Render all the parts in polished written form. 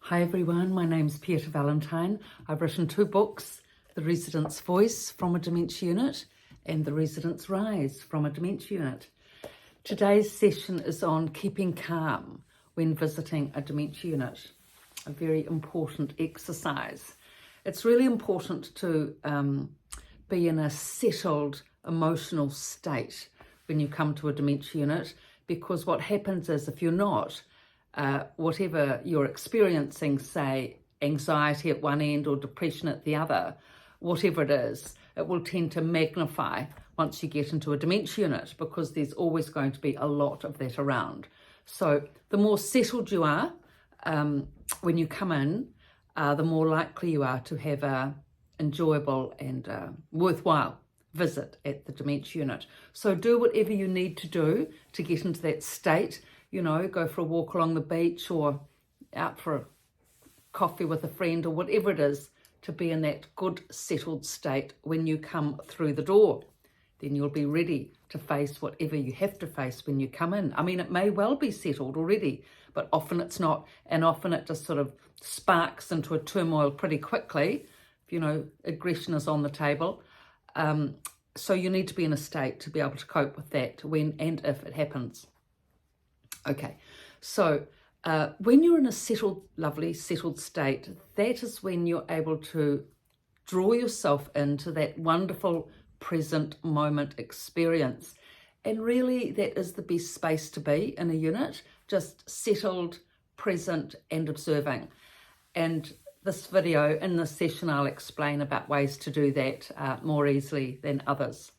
Hi everyone, my name's Pieta Valentine. I've written 2 books, The Resident's Voice from a Dementia Unit and The Resident's Rise from a Dementia Unit. Today's session is on keeping calm when visiting a dementia unit, a very important exercise. It's really important to be in a settled emotional state when you come to a dementia unit, because what happens is if you're not, whatever you're experiencing, say anxiety at one end or depression at the other, whatever it is, it will tend to magnify once you get into a dementia unit, because there's always going to be a lot of that around. So the more settled you are when you come in, the more likely you are to have a enjoyable and worthwhile visit at the dementia unit. So do whatever you need to do to get into that state. You know, go for a walk along the beach or out for a coffee with a friend or whatever it is, to be in that good settled state when you come through the door. Then you'll be ready to face whatever you have to face when you come in. I mean, it may well be settled already, but often it's not, and often it just sort of sparks into a turmoil pretty quickly if, you know, aggression is on the table. So you need to be in a state to be able to cope with that when and if it happens. Okay, so when you're in a settled, lovely, settled state, that is when you're able to draw yourself into that wonderful present moment experience. And really, that is the best space to be in a unit, just settled, present and observing. And this video, in this session, I'll explain about ways to do that more easily than others.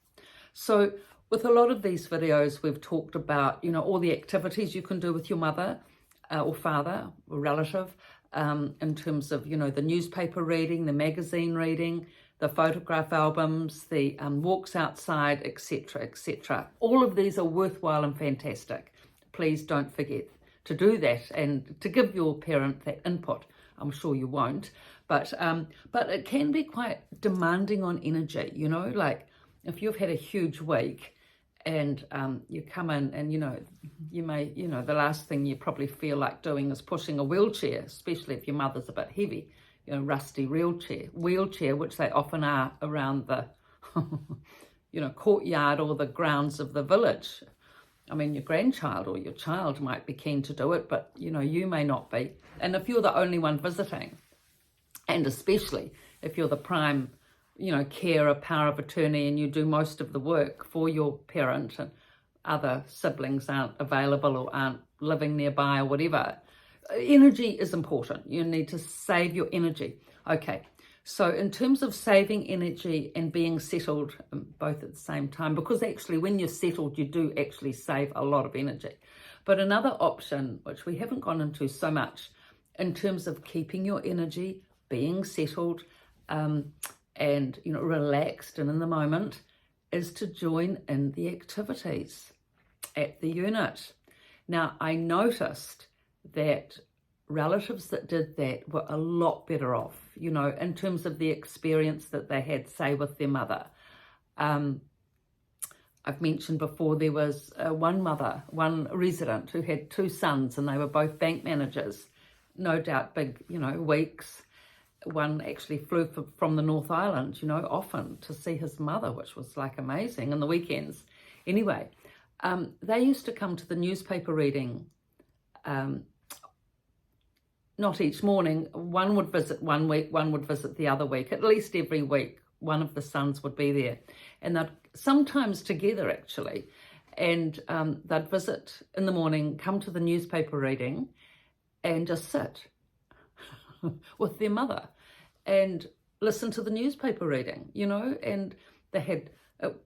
So with a lot of these videos, we've talked about, you know, all the activities you can do with your mother or father or relative in terms of, you know, the newspaper reading, the magazine reading, the photograph albums, the walks outside, etc., etc. All of these are worthwhile and fantastic. Please don't forget to do that and to give your parent that input. I'm sure you won't, but it can be quite demanding on energy, you know, like if you've had a huge week and you come in and, you know, you may, you know, the last thing you probably feel like doing is pushing a wheelchair, especially if your mother's a bit heavy, you know, rusty wheelchair, which they often are around the, you know, courtyard or the grounds of the village. I mean, your grandchild or your child might be keen to do it, but, you know, you may not be. And if you're the only one visiting, and especially if you're the prime, you know, carer, power of attorney, and you do most of the work for your parent and other siblings aren't available or aren't living nearby or whatever, energy is important. You need to save your energy. Okay, so in terms of saving energy and being settled both at the same time, because actually when you're settled, you do actually save a lot of energy. But another option, which we haven't gone into so much, in terms of keeping your energy, being settled, and, you know, relaxed and in the moment, is to join in the activities at the unit. Now, I noticed that relatives that did that were a lot better off, you know, in terms of the experience that they had, say, with their mother. I've mentioned before there was one resident who had 2 sons, and they were both bank managers, no doubt big, you know, weeks. One actually flew from the North Island, you know, often to see his mother, which was like amazing, in the weekends. Anyway, they used to come to the newspaper reading, not each morning. One would visit one week, one would visit the other week. At least every week, one of the sons would be there. And they'd sometimes together, actually. And they'd visit in the morning, come to the newspaper reading, and just sit with their mother and listen to the newspaper reading, you know, and they had,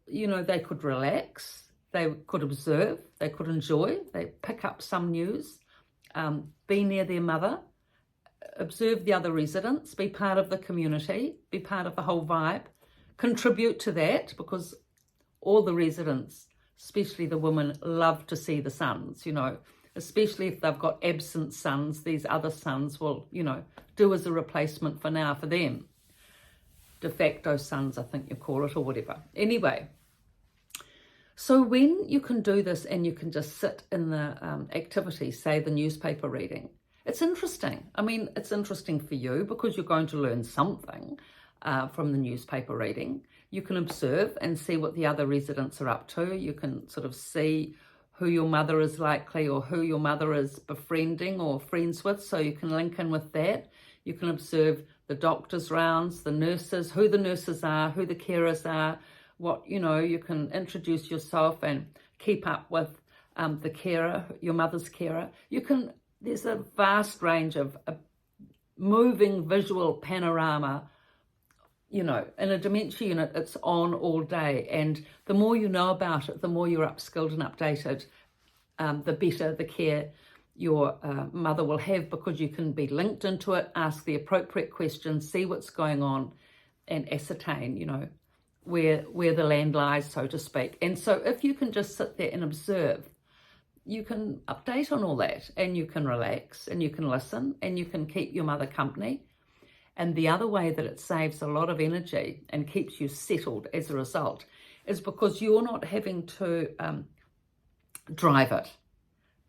you know, they could relax, they could observe, they could enjoy, they pick up some news, be near their mother, observe the other residents, be part of the community, be part of the whole vibe, contribute to that, because all the residents, especially the women, love to see the sons, you know, especially if they've got absent sons. These other sons will, you know, do as a replacement for now for them. De facto sons, I think you call it, or whatever. Anyway, so when you can do this and you can just sit in the activity, say the newspaper reading, it's interesting. I mean, it's interesting for you because you're going to learn something from the newspaper reading. You can observe and see what the other residents are up to. You can sort of see who your mother is likely or who your mother is befriending or friends with, so you can link in with that. You can observe the doctor's rounds, the nurses, who the nurses are, who the carers are, what, you can introduce yourself and keep up with the carer, your mother's carer. There's a vast range of a moving visual panorama. In a dementia unit, it's on all day. And the more you know about it, the more you're upskilled and updated, the better the care your mother will have, because you can be linked into it, ask the appropriate questions, see what's going on, and ascertain, where the land lies, so to speak. And so if you can just sit there and observe, you can update on all that, and you can relax, and you can listen, and you can keep your mother company. And the other way that it saves a lot of energy and keeps you settled as a result is because you're not having to drive it.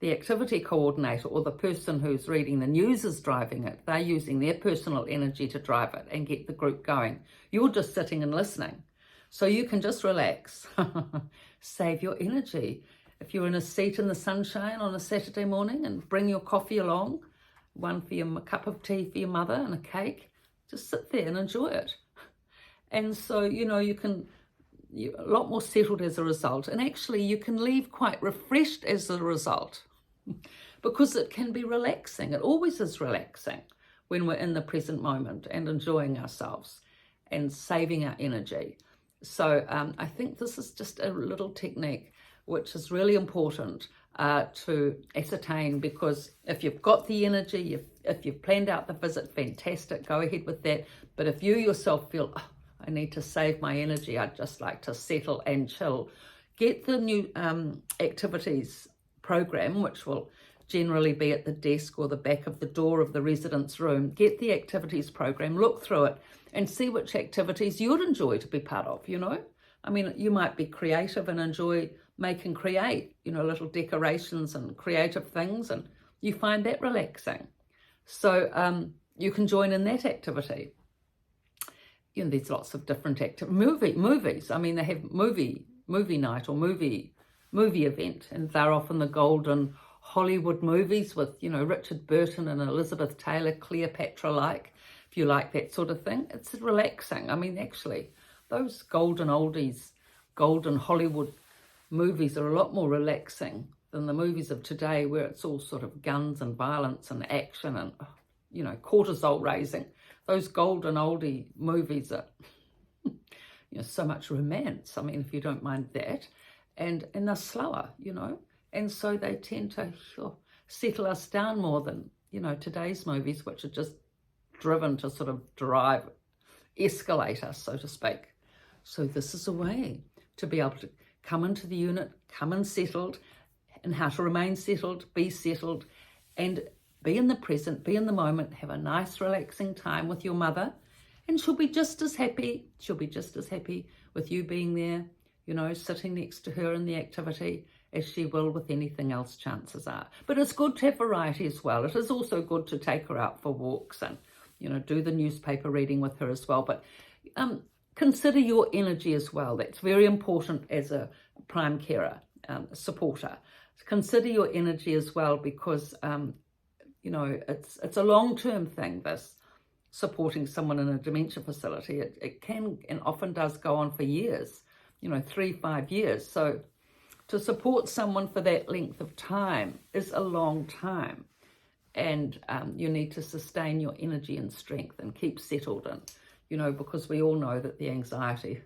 The activity coordinator or the person who's reading the news is driving it. They're using their personal energy to drive it and get the group going. You're just sitting and listening. So you can just relax, save your energy. If you're in a seat in the sunshine on a Saturday morning, and bring your coffee along, one for a cup of tea for your mother and a cake, just sit there and enjoy it. And so, you're a lot more settled as a result. And actually, you can leave quite refreshed as a result, because it can be relaxing. It always is relaxing when we're in the present moment and enjoying ourselves and saving our energy. So I think this is just a little technique which is really important to ascertain, because if you've got the energy, if you've planned out the visit, fantastic, go ahead with that. But if you yourself feel, I need to save my energy, I'd just like to settle and chill, get the new activities program, which will generally be at the desk or the back of the door of the residence room. Get the activities program, look through it, and see which activities you'd enjoy to be part of, I mean, you might be creative and enjoy create, little decorations and creative things, and you find that relaxing. So you can join in that activity. There's lots of different movies. I mean, they have movie night or movie event, and they're often the golden Hollywood movies with, Richard Burton and Elizabeth Taylor, Cleopatra-like. If you like that sort of thing, it's relaxing. I mean, actually, those golden Hollywood movies are a lot more relaxing than the movies of today, where it's all sort of guns and violence and action and, cortisol raising. Those golden oldie movies are, so much romance. I mean, if you don't mind that. And they're slower, and so they tend to settle us down more than, today's movies, which are just driven to sort of escalate us, so to speak. So this is a way to be able to come into the unit, come in settled, and how to remain settled, and be in the present, be in the moment, have a nice relaxing time with your mother, and she'll be just as happy with you being there, sitting next to her in the activity, as she will with anything else, chances are. But it's good to have variety as well. It is also good to take her out for walks and, do the newspaper reading with her as well. But consider your energy as well. That's very important as a prime carer, supporter. Consider your energy as well, because, it's a long-term thing, this supporting someone in a dementia facility. It can and often does go on for years, 3-5 years. So to support someone for that length of time is a long time. And you need to sustain your energy and strength and keep settled. And, because we all know that the anxiety,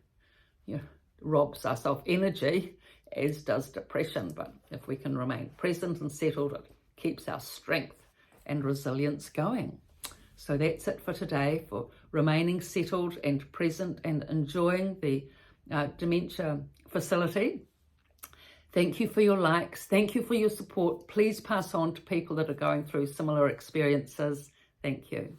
robs us of energy, as does depression. But if we can remain present and settled, it keeps our strength and resilience going. So that's it for today, for remaining settled and present and enjoying the dementia facility. Thank you for your likes. Thank you for your support. Please pass on to people that are going through similar experiences. Thank you.